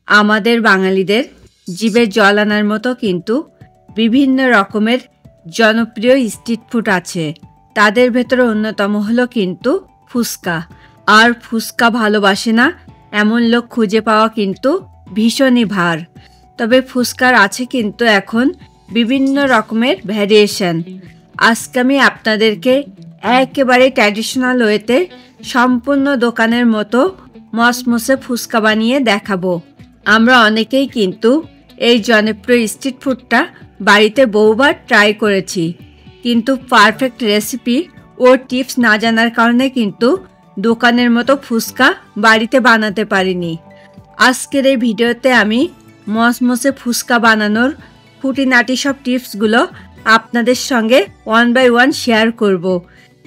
আমাদের বাঙালিদের জিভে জল আনার মতো কিন্তু বিভিন্ন রকমের জনপ্রিয় স্ট্রিট ফুড আছে। তাদের ভেতরে অন্যতম হলো কিন্তু ফুচকা। আর ফুচকা ভালোবাসে না এমন লোক খুঁজে পাওয়া কিন্তু ভীষণই ভার। তবে ফুচকার আছে কিন্তু এখন বিভিন্ন রকমের ভ্যারিয়েশন। আজকে আমি আপনাদেরকে একেবারে ট্র্যাডিশনাল ওয়েতে সম্পূর্ণ দোকানের মতো মসমসে ফুচকা বানিয়ে দেখাবো। আমরা অনেকেই কিন্তু এই জনপ্রিয় স্ট্রিট ফুডটা বাড়িতে বহুবার ট্রাই করেছি, কিন্তু পারফেক্ট রেসিপি ও টিপস না জানার কারণে কিন্তু দোকানের মতো ফুচকা বাড়িতে বানাতে পারিনি। আজকের এই ভিডিওতে আমি মসমসে ফুচকা বানানোর খুঁটিনাটি সব টিপসগুলো আপনাদের সঙ্গে 1 বাই 1 শেয়ার করব,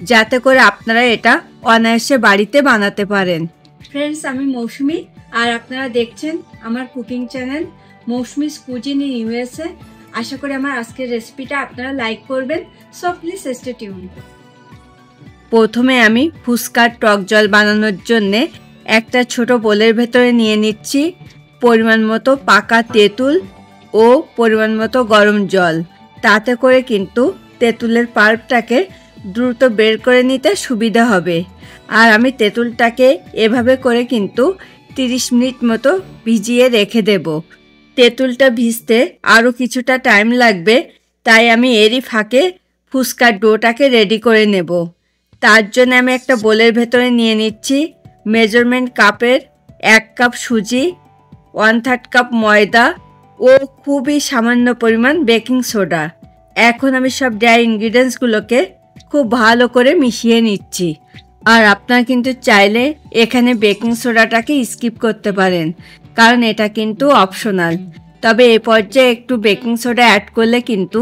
যাতে করে আপনারা এটা অনায়াসে বাড়িতে বানাতে পারেন। ফ্রেন্ডস, আমি মৌসুমি আর আপনারা দেখছেন আমার cooking channel Mousumi's cuisine in USA. আশা করি আমার আজকের রেসিপিটা আপনারা লাইক করবেন, সো প্লিজ স্টে টিউন। প্রথমে আমি ফুচকার টক জল বানানোর জন্যে একটা ছোট বোলের ভেতরে নিয়ে নিচ্ছি পরিমাণ মতো পাকা তেঁতুল ও পরিমাণ মতো গরম জল। তাতে করে কিন্তু তেঁতুলের পাল্পটাকে দ্রুত বের করে নিতে সুবিধা হবে। আর আমি তেঁতুলটাকে এভাবে করে কিন্তু 30 মিনিট মতো ভিজিয়ে রেখে দেব। তেঁতুলটা ভিজতে আরও কিছুটা টাইম লাগবে, তাই আমি এরই ফাঁকে ফুচকার ডোটাকে রেডি করে নেব। তার জন্য আমি একটা বোলের ভেতরে নিয়ে নিচ্ছি মেজারমেন্ট কাপের 1 কাপ সুজি, 1/3 কাপ ময়দা ও খুবই সামান্য পরিমাণ বেকিং সোডা। এখন আমি সব ড্রাই ইনগ্রিডিয়েন্টসগুলোকে খুব ভালো করে মিশিয়ে নিচ্ছি। আর আপনারা কিন্তু চাইলে এখানে বেকিং সোডাটাকে স্কিপ করতে পারেন, কারণ এটা কিন্তু অপশনাল। তবে এই পর্যায়ে একটু বেকিং সোডা অ্যাড করলে কিন্তু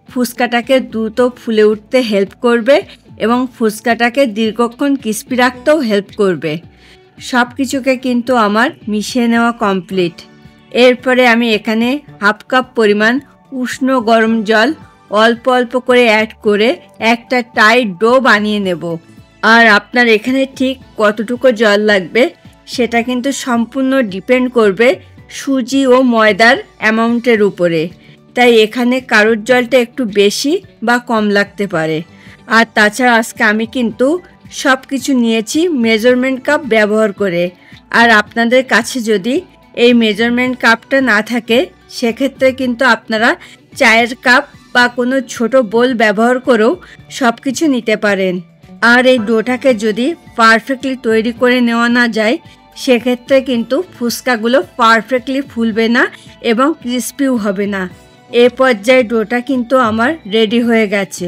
ফুচকাটাকে দ্রুত ফুলে উঠতে হেল্প করবে এবং ফুচকাটাকে দীর্ঘক্ষণ ক্রিস্পি রাখতেও হেল্প করবে। সব কিছুকে কিন্তু আমার মিশিয়ে নেওয়া কমপ্লিট। এরপরে আমি এখানে 1/2 কাপ পরিমাণ উষ্ণ গরম জল অল্প অল্প করে অ্যাড করে একটা টাইট ডো বানিয়ে নেব। আর আপনার এখানে ঠিক কতটুকু জল লাগবে সেটা কিন্তু সম্পূর্ণ ডিপেন্ড করবে সুজি ও ময়দার অ্যামাউন্টের উপরে। তাই এখানে কারোর জলটা একটু বেশি বা কম লাগতে পারে। আর তাছাড়া আজকে আমি কিন্তু সব কিছু নিয়েছি মেজারমেন্ট কাপ ব্যবহার করে। আর আপনাদের কাছে যদি এই মেজারমেন্ট কাপটা না থাকে সেক্ষেত্রে কিন্তু আপনারা চায়ের কাপ বা কোনো ছোট বোল ব্যবহার করেও সব কিছু নিতে পারেন। আর এই ডোটাকে যদি পারফেক্টলি তৈরি করে নেওয়া না যায় সেক্ষেত্রে কিন্তু ফুচকাগুলো পারফেক্টলি ফুলবে না এবং ক্রিস্পিও হবে না। এ পর্যায়ে ডোটা কিন্তু আমার রেডি হয়ে গেছে।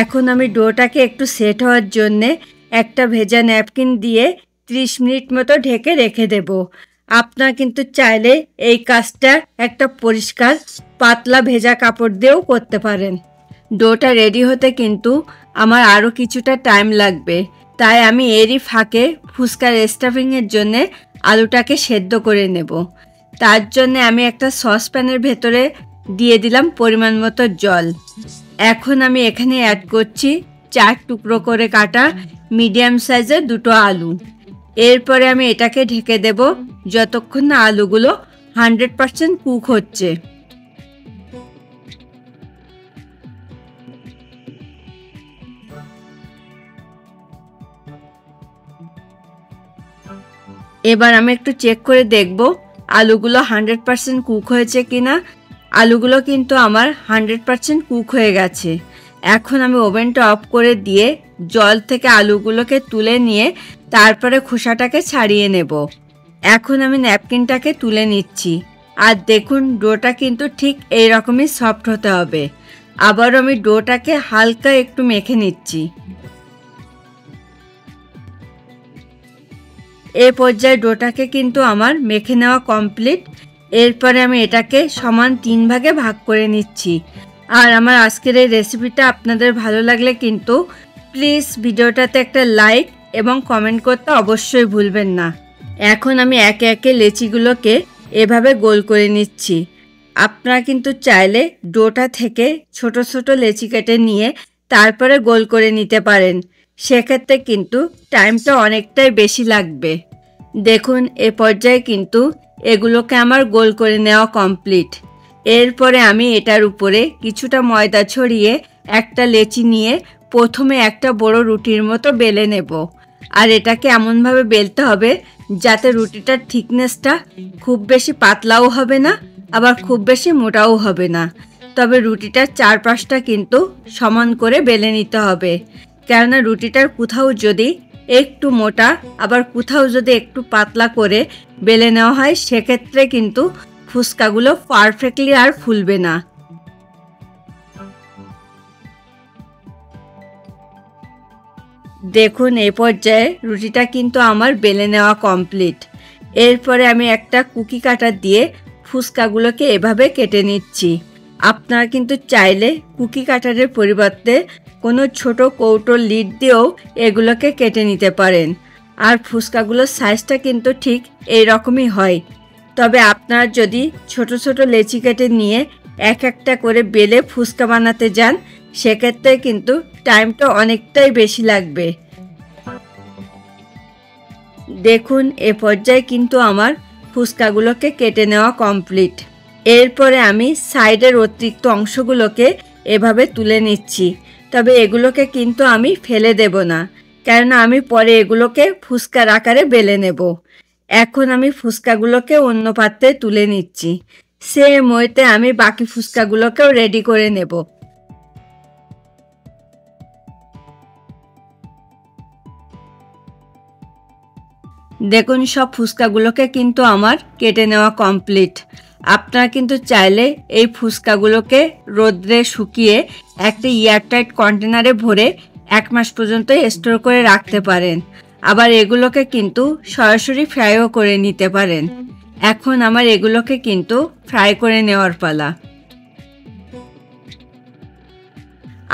এখন আমি ডোটাকে একটু সেট হওয়ার জন্যে একটা ভেজা ন্যাপকিন দিয়ে 30 মিনিট মতো ঢেকে রেখে দেব। আপনারা কিন্তু চাইলে এই কাজটা একটা পরিষ্কার পাতলা ভেজা কাপড় দিয়েও করতে পারেন। ডোটা রেডি হতে কিন্তু আমার আরও কিছুটা টাইম লাগবে, তাই আমি এরই ফাঁকে ফুচকার স্টাফিংয়ের জন্যে আলুটাকে সেদ্ধ করে নেব। তার জন্যে আমি একটা সসপ্যানের ভেতরে দিয়ে দিলাম পরিমাণ মতো জল। এখন আমি এখানে অ্যাড করছি 4 টুকরো করে কাটা মিডিয়াম সাইজের 2টো আলু। এরপরে আমি এটাকে ঢেকে দেব যতক্ষণ না আলুগুলো 100% কুক হচ্ছে। এবার আমি একটু চেক করে দেখব আলুগুলো 100% কুক হয়েছে কিনা। আলুগুলো কিন্তু আমার 100% কুক হয়ে গেছে। এখন আমি ওভেনটা অফ করে দিয়ে জল থেকে আলুগুলোকে তুলে নিয়ে তারপরে খোসাটাকে ছাড়িয়ে নেব। এখন আমি ন্যাপকিনটাকে তুলে নিচ্ছি। আর দেখুন ডোটা কিন্তু ঠিক এই রকমই সফট হতে হবে। আবার আমি ডোটাকে হালকা একটু মেখে নিচ্ছি। এই পর্যায়ে ডোটাকে কিন্তু আমার মেখে নেওয়া কমপ্লিট। এরপরে আমি এটাকে সমান 3 ভাগে ভাগ করে নিচ্ছি। আর আমার আজকের এই রেসিপিটা আপনাদের ভালো লাগলে কিন্তু প্লিজ ভিডিওটাতে একটা লাইক এবং কমেন্ট করতে অবশ্যই ভুলবেন না। এখন আমি একে একে লেচিগুলোকে এভাবে গোল করে নিচ্ছি। আপনারা কিন্তু চাইলে ডোটা থেকে ছোট ছোট লেচি কেটে নিয়ে তারপরে গোল করে নিতে পারেন। সেক্ষেত্রে কিন্তু টাইমটা অনেকটাই বেশি লাগবে। দেখুন এ পর্যায়ে কিন্তু এগুলোকে আমার গোল করে নেওয়া কমপ্লিট। এরপরে আমি এটার উপরে কিছুটা ময়দা ছড়িয়ে একটা লেচি নিয়ে প্রথমে একটা বড় রুটির মতো বেলে নেব। আর এটাকে এমনভাবে বেলতে হবে যাতে রুটিটার থিকনেসটা খুব বেশি পাতলাও হবে না, আবার খুব বেশি মোটাও হবে না। তবে রুটিটার চারপাশটা কিন্তু সমান করে বেলে নিতে হবে, কেননা রুটিটার কোথাও যদি একটু মোটা আবার কোথাও যদি একটু পাতলা করে বেলে নেওয়া হয়, সেক্ষেত্রে কিন্তু ফুচকাগুলো পারফেক্টলি আর ফুলবে না। দেখুন এই পর্যায়ে রুটিটা কিন্তু আমার বেলে নেওয়া কমপ্লিট। এরপরে আমি একটা কুকি কাটার দিয়ে ফুচকাগুলোকে এভাবে কেটে নিচ্ছি। আপনারা কিন্তু চাইলে কুকি কাটারের পরিবর্তে কোনো ছোট কৌটোর লিড দিয়েও এগুলোকে কেটে নিতে পারেন। আর ফুচকাগুলোর সাইজটা কিন্তু ঠিক এই রকমই হয়। তবে আপনারা যদি ছোট ছোট লেচি কেটে নিয়ে এক একটা করে বেলে ফুচকা বানাতে যান, সেক্ষেত্রে কিন্তু টাইমটা অনেকটাই বেশি লাগবে। দেখুন এ পর্যায়ে কিন্তু আমার ফুচকাগুলোকে কেটে নেওয়া কমপ্লিট। এরপরে আমি সাইডের অতিরিক্ত অংশগুলোকে এভাবে তুলে নিচ্ছি। তবে এগুলোকে কিন্তু আমি ফেলে দেব না, কেননা আমি পরে এগুলোকে ফুচকার আকারে বেলে নেব। এখন আমি ফুচকাগুলোকে অন্য পাত্রে তুলে নিচ্ছি। সেম ওয়েতে আমি বাকি ফুচকাগুলোকেও রেডি করে নেব। দেখুন সব ফুচকাগুলোকে কিন্তু আমার কেটে নেওয়া কমপ্লিট। আপনারা কিন্তু চাইলে এই ফুচকাগুলোকে রোদ্রে শুকিয়ে একটা এয়ারটাইট কন্টেনারে ভরে 1 মাস পর্যন্ত স্টোর করে রাখতে পারেন। আবার এগুলোকে কিন্তু সরাসরি ফ্রাইও করে নিতে পারেন। এখন আমার এগুলোকে কিন্তু ফ্রাই করে নেওয়ার পালা।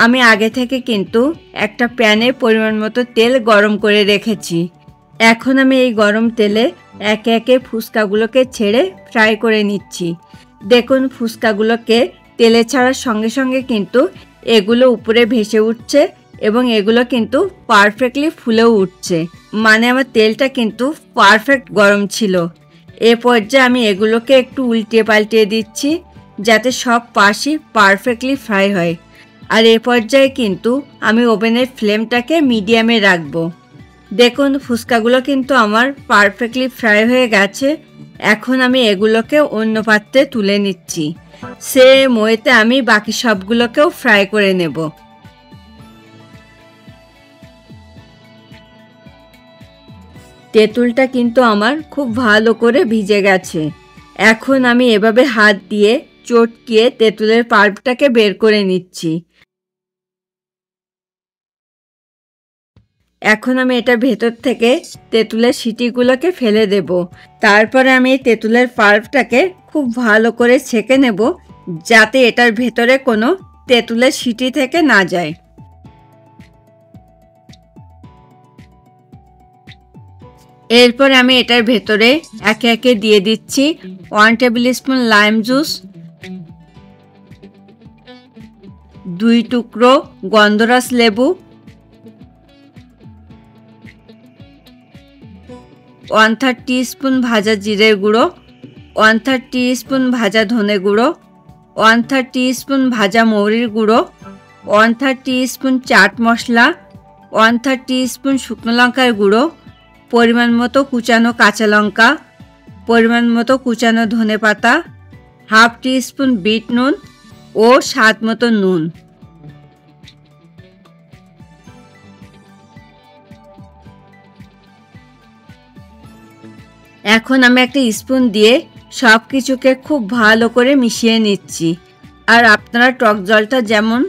আমি আগে থেকে কিন্তু একটা প্যানে পরিমাণ মতো তেল গরম করে রেখেছি। এখন আমি এই গরম তেলে একে একে ফুচকাগুলোকে ছেড়ে ফ্রাই করে নিচ্ছি। দেখুন ফুচকাগুলোকে তেলে ছাড়ার সঙ্গে সঙ্গে কিন্তু এগুলো উপরে ভেসে উঠছে এবং এগুলো কিন্তু পারফেক্টলি ফুলেও উঠছে। মানে আমার তেলটা কিন্তু পারফেক্ট গরম ছিল। এ পর্যায়ে আমি এগুলোকে একটু উল্টিয়ে পাল্টিয়ে দিচ্ছি যাতে সব পাশই পারফেক্টলি ফ্রাই হয়। আর এ পর্যায়ে কিন্তু আমি ওভেনের ফ্লেমটাকে মিডিয়ামে রাখবো। দেখুন ফুচকাগুলো কিন্তু আমার পারফেক্টলি ফ্রাই হয়ে গেছে। এখন আমি এগুলোকে অন্য পাত্রে তুলে নিচ্ছি। সেম ওয়েতে আমি বাকি সবগুলোকেও ফ্রাই করে নেব। তেঁতুলটা কিন্তু আমার খুব ভালো করে ভিজে গেছে। এখন আমি এভাবে হাত দিয়ে চটকিয়ে তেঁতুলের পাল্পটাকে বের করে নিচ্ছি। এখন আমি এটার ভেতর থেকে তেঁতুলের শিটিগুলোকে ফেলে দেব। তারপরে আমি তেঁতুলের পাল্পটাকে খুব ভালো করে ছেঁকে নেব যাতে এটার ভেতরে কোনো তেঁতুলের শিটি থেকে না যায়। এরপর আমি এটার ভেতরে একে একে দিয়ে দিচ্ছি 1 টেবিল স্পুন লাইম জুস, 2 টুকরো গন্ধরাস লেবু, 1/3 টিস্পুন ভাজা জিরের গুঁড়ো, 1/3 টিস্পুন ভাজা ধনে গুঁড়ো, 1/3 টিস্পুন ভাজা মৌরির গুঁড়ো, 1/3 টিস্পুন চাট মশলা, 1/3 টিস্পুন শুকনো লঙ্কার গুঁড়ো, পরিমাণ মতো কুচানো কাঁচা লঙ্কা, পরিমাণ মতো কুচানো ধনে পাতা, 1/2 টিস্পুন বিট নুন ও স্বাদ মতো নুন। এখন আমি একটা স্পুন দিয়ে সব কিছুকে খুব ভালো করে মিশিয়ে নিচ্ছি। আর আপনারা টক জলটা যেমন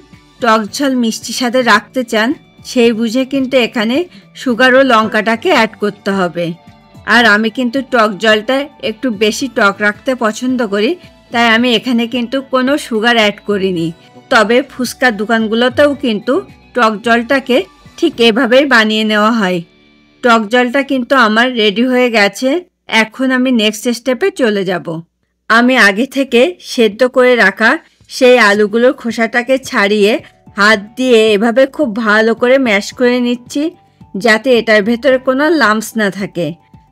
টক ঝাল মিষ্টির সাথে রাখতে চান সেই বুঝে কিন্তু এখানে সুগার ও লঙ্কাটাকে অ্যাড করতে হবে। আর আমি কিন্তু টক জলটা একটু বেশি টক রাখতে পছন্দ করি, তাই আমি এখানে কিন্তু কোনো সুগার অ্যাড করিনি। তবে ফুচকার দোকানগুলোতেও কিন্তু টক জলটাকে ঠিক এভাবেই বানিয়ে নেওয়া হয়। টক জলটা কিন্তু আমার রেডি হয়ে গেছে। এখন আমি নেক্সট স্টেপে চলে যাব। আমি আগে থেকে সেদ্ধ করে রাখা সেই আলুগুলোর খোসাটাকে ছাড়িয়ে হাত দিয়ে এভাবে খুব ভালো করে ম্যাশ করে নিচ্ছি যাতে এটার ভেতরে কোনো লাম্পস না থাকে।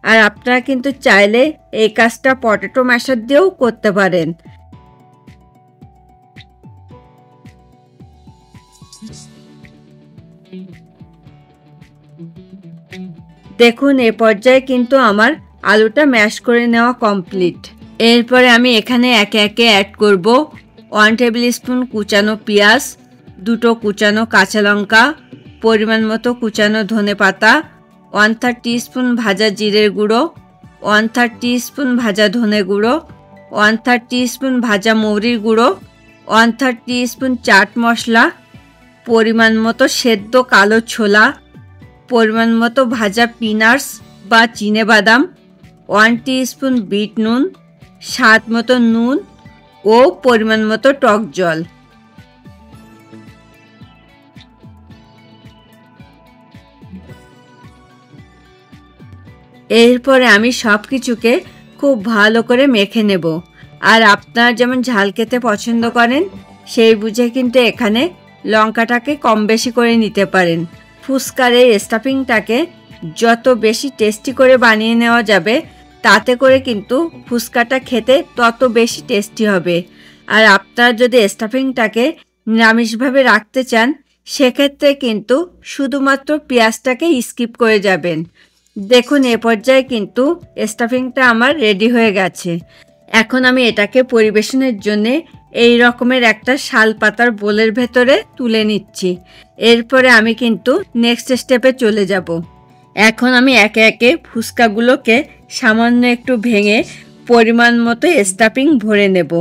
আর আপনারা কিন্তু চাইলে এই কাজটা পটেটো ম্যাশার দিয়েও করতে পারেন। দেখুন এই পর্যায়ে কিন্তু আমার আলুটা ম্যাশ করে নেওয়া কমপ্লিট। এরপরে আমি এখানে একে একে অ্যাড করব 1 টেবিল স্পুন কুচানো পেঁয়াজ, 2 কুচানো কাঁচা লঙ্কা, পরিমাণ মতো কুচানো ধনেপাতা, 1/3 টিস্পুন ভাজা জিরের গুঁড়ো, 1/3 টিস্পুন ভাজা ধনে গুঁড়ো, 1/3 টিস্পুন ভাজা মৌরির গুঁড়ো, 1/3 টিস্পুন চাট মশলা, পরিমাণ মতো সেদ্ধ কালো ছোলা, পরিমাণ মতো ভাজা পিনাটস বা চিনেবাদাম, 1 টিস্পুন বিট নুন, স্বাদ মতো নুন ও পরিমাণ মতো টক জল। এরপরে আমি সব কিছুকে খুব ভালো করে মেখে নেব। আর আপনারা যেমন ঝাল খেতে পছন্দ করেন সেই বুঝে কিন্তু এখানে লঙ্কাটাকে কম বেশি করে নিতে পারেন। ফুচকার এই স্টাফিংটাকে যত বেশি টেস্টি করে বানিয়ে নেওয়া যাবে তাতে করে কিন্তু ফুচকাটা খেতে তত বেশি টেস্টি হবে। আর আপনারা যদি স্টাফিংটাকে নিরামিষভাবে রাখতে চান সেক্ষেত্রে কিন্তু শুধুমাত্র পেঁয়াজটাকে স্কিপ করে যাবেন। দেখুন এ পর্যায়ে কিন্তু স্টাফিংটা আমার রেডি হয়ে গেছে। এখন আমি এটাকে পরিবেশনের জন্য এই রকমের একটা শাল পাতার বোলের ভেতরে তুলে নিচ্ছি। এরপরে আমি কিন্তু নেক্সট স্টেপে চলে যাব। এখন আমি একে একে ফুচকাগুলোকে সামান্য একটু ভেঙে পরিমাণ মতো স্টাফিং ভরে নেব।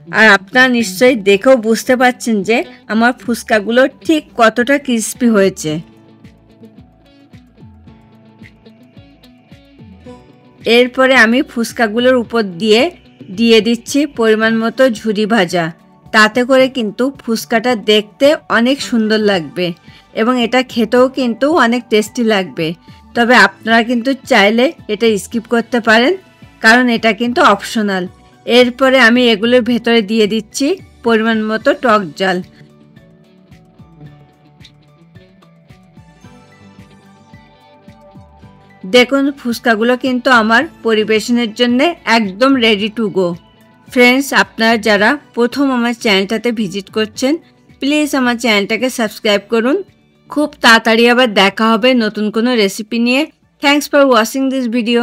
আর আপনারা নিশ্চয়ই দেখেও বুঝতে পারছেন যে আমার ফুচকাগুলো ঠিক কতটা ক্রিস্পি হয়েছে। এরপরে আমি ফুচকাগুলোর উপর দিয়ে দিচ্ছি পরিমাণ মতো ঝুরি ভাজা। তাতে করে কিন্তু ফুচকাটা দেখতে অনেক সুন্দর লাগবে এবং এটা খেতেও কিন্তু অনেক টেস্টি লাগবে। তবে আপনারা কিন্তু চাইলে এটা স্কিপ করতে পারেন কারণ এটা কিন্তু অপশনাল। এরপরে আমি এগুলোর ভেতরে দিয়ে দিচ্ছি পরিমাণ মতো টক জল। দেখুন ফুচকাগুলো কিন্তু আমার পরিবেশনের জন্য একদম রেডি টু গো। ফ্রেন্ডস, আপনারা যারা প্রথম আমার চ্যানেলটাতে ভিজিট করছেন প্লিজ আমার চ্যানেলটাকে সাবস্ক্রাইব করুন। খুব তাড়াতাড়ি আবার দেখা হবে নতুন কোনো রেসিপি নিয়ে। Thanks for watching this video.